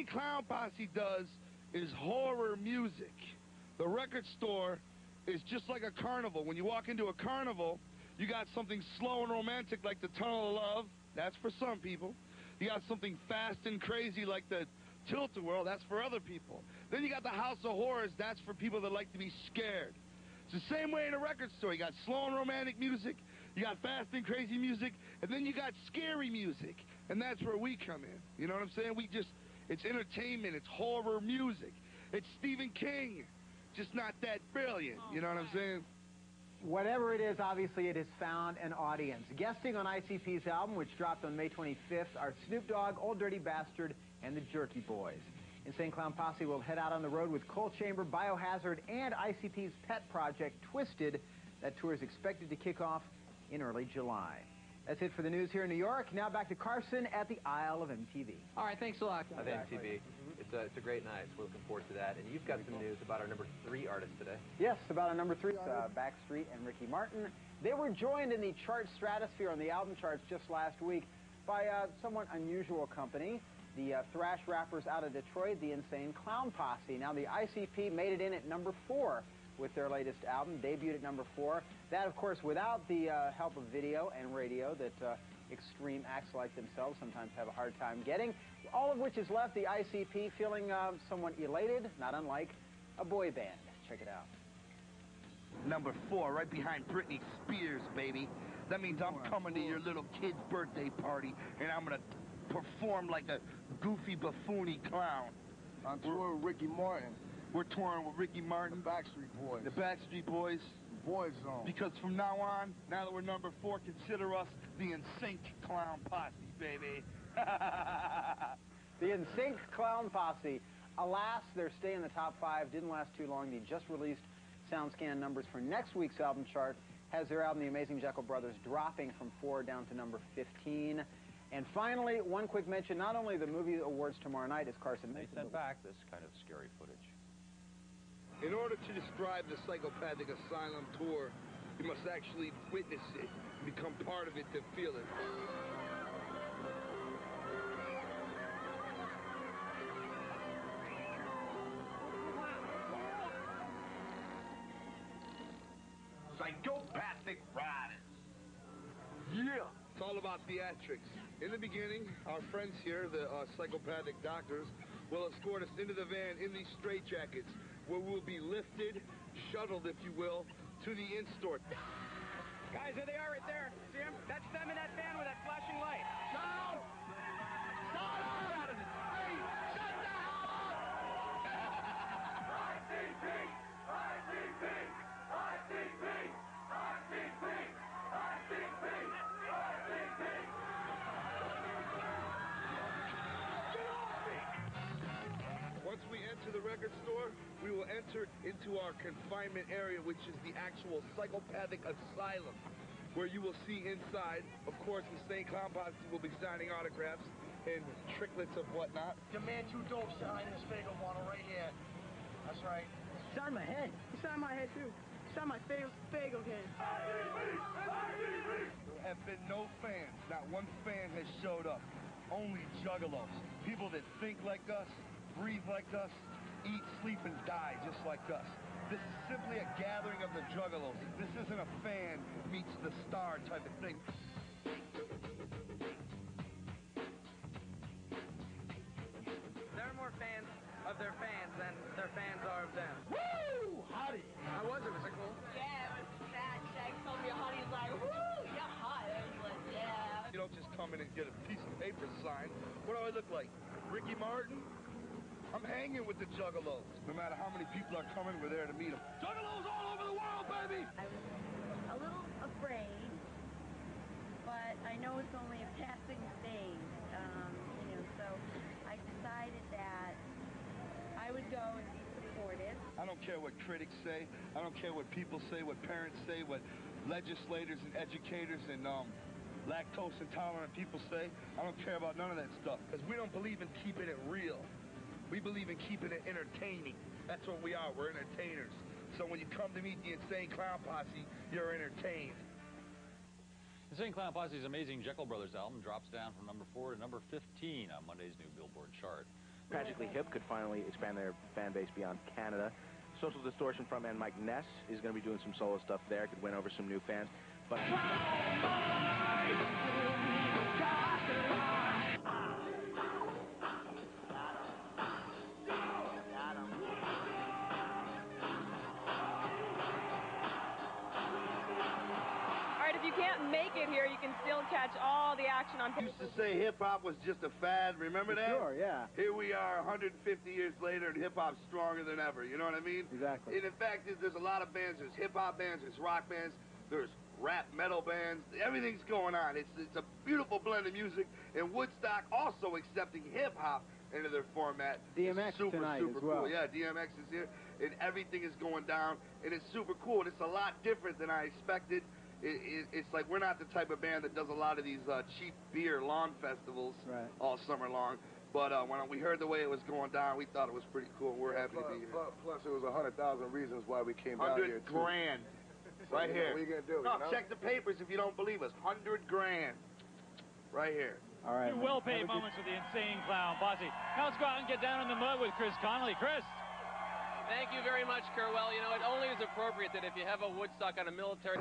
Insane Clown Posse does is horror music. The record store is just like a carnival. When you walk into a carnival, you got something slow and romantic like the Tunnel of Love. That's for some people. You got something fast and crazy like the Tilt-A-Whirl. That's for other people. Then you got the House of Horrors. That's for people that like to be scared. It's the same way in a record store. You got slow and romantic music. You got fast and crazy music. And then you got scary music. And that's where we come in. You know what I'm saying? It's entertainment. It's horror music. It's Stephen King. Just not that brilliant. You know what I'm saying? Whatever it is, obviously it has found an audience. Guesting on ICP's album, which dropped on May 25th, are Snoop Dogg, Old Dirty Bastard, and the Jerky Boys. Insane Clown Posse will head out on the road with Coal Chamber, Biohazard, and ICP's pet project, Twisted. That tour is expected to kick off in early July. That's it for the news here in New York. Now back to Carson at the Isle of MTV. All right, thanks a lot. Of MTV. It's a great night. So we're looking forward to that. And you've got some news about our number 3 artist today. Yes, about our number 3 artist, Backstreet and Ricky Martin. They were joined in the chart stratosphere on the album charts just last week by a somewhat unusual company, the thrash rappers out of Detroit, the Insane Clown Posse. Now, the ICP made it in at number 4 with their latest album, debuted at number 4. That, of course, without the help of video and radio that extreme acts like themselves sometimes have a hard time getting. All of which has left the ICP feeling somewhat elated, not unlike a boy band. Check it out. Number 4, right behind Britney Spears, baby. That means I'm coming to your little kid's birthday party, and I'm going to perform like a goofy, buffoony clown. On tour with Ricky Martin. We're touring with Ricky Martin. The Backstreet Boys. The Backstreet Boys. Boys Zone. Because from now on, now that we're number 4, consider us the NSYNC Clown Posse, baby. The NSYNC Clown Posse. Alas, their stay in the top 5 didn't last too long. The just released SoundScan numbers for next week's album chart has their album, The Amazing Jekyll Brothers, dropping from 4 down to number 15. And finally, one quick mention, not only the movie awards tomorrow night, as Carson mentioned. They sent back this kind of scary footage. In order to describe the Psychopathic Asylum tour, you must actually witness it, become part of it to feel it. Psychopathic Riders. Yeah! It's all about theatrics. In the beginning, our friends here, the psychopathic doctors, will escort us into the van in these straitjackets, where we'll be lifted, shuttled, if you will, to the in-store. Guys, there they are right there. See them? That's them in that van with that flashing light. Down! Shut up! Hey, shut the hell up! ICP! ICP! ICP! ICP! ICP! ICP! Get off me! Once we enter the record store, we will enter into our confinement area, which is the actual Psychopathic Asylum, where you will see inside, of course, Insane Clown Posse will be signing autographs and tricklets of whatnot. Your man Too Dope signed this bagel bottle right here. That's right. Signed my head. He signed my head, too. He signed my bagel head. There have been no fans. Not one fan has showed up. Only juggalos. People that think like us, breathe like us, eat, sleep, and die just like us. This is simply a gathering of the juggalos. This isn't a fan meets the star type of thing. They're more fans of their fans than their fans are of them. Woo! Hottie! How was it? Was it cool? Yeah, it was fat. Shaq told me hot. He's like, woo, you're hot. I was like, yeah. You don't just come in and get a piece of paper signed. What do I look like? Ricky Martin? I'm hanging with the juggalos. No matter how many people are coming, we're there to meet them. Juggalos all over the world, baby! I was a little afraid, but I know it's only a passing stage, so I decided that I would go and be supportive. I don't care what critics say. I don't care what people say, what parents say, what legislators and educators and lactose intolerant people say. I don't care about none of that stuff, because we don't believe in keeping it real. We believe in keeping it entertaining. That's what we are. We're entertainers. So when you come to meet the Insane Clown Posse, you're entertained. Insane Clown Posse's Amazing Jekyll Brothers album drops down from number 4 to number 15 on Monday's new Billboard chart. Tragically Hip could finally expand their fan base beyond Canada. Social Distortion frontman Mike Ness is going to be doing some solo stuff there, could win over some new fans. But if you can't make it here, you can still catch all the action on. Used to say hip-hop was just a fad. Remember that? Sure, yeah. Here we are 150 years later, and hip-hop's stronger than ever. You know what I mean? Exactly. And in fact, there's a lot of bands. There's hip-hop bands, there's rock bands, there's rap metal bands. Everything's going on. It's a beautiful blend of music. And Woodstock also accepting hip-hop into their format. DMX super, tonight super as well. cool. Yeah, DMX is here, and everything is going down, and it's super cool. And it's a lot different than I expected. It's like we're not the type of band that does a lot of these cheap beer lawn festivals all summer long. But when we heard the way it was going down, we thought it was pretty cool. We're happy to be here. Plus, it was 100,000 reasons why we came down here. 100 grand. Right here. What are you going to do? No, check the papers if you don't believe us. 100 grand. Right here. All right. Well-paid moments with the Insane Clown Posse. Now let's go out and get down in the mud with Chris Connolly. Chris. Thank you very much, Kerwell. You know, it only is appropriate that if you have a Woodstock on a military...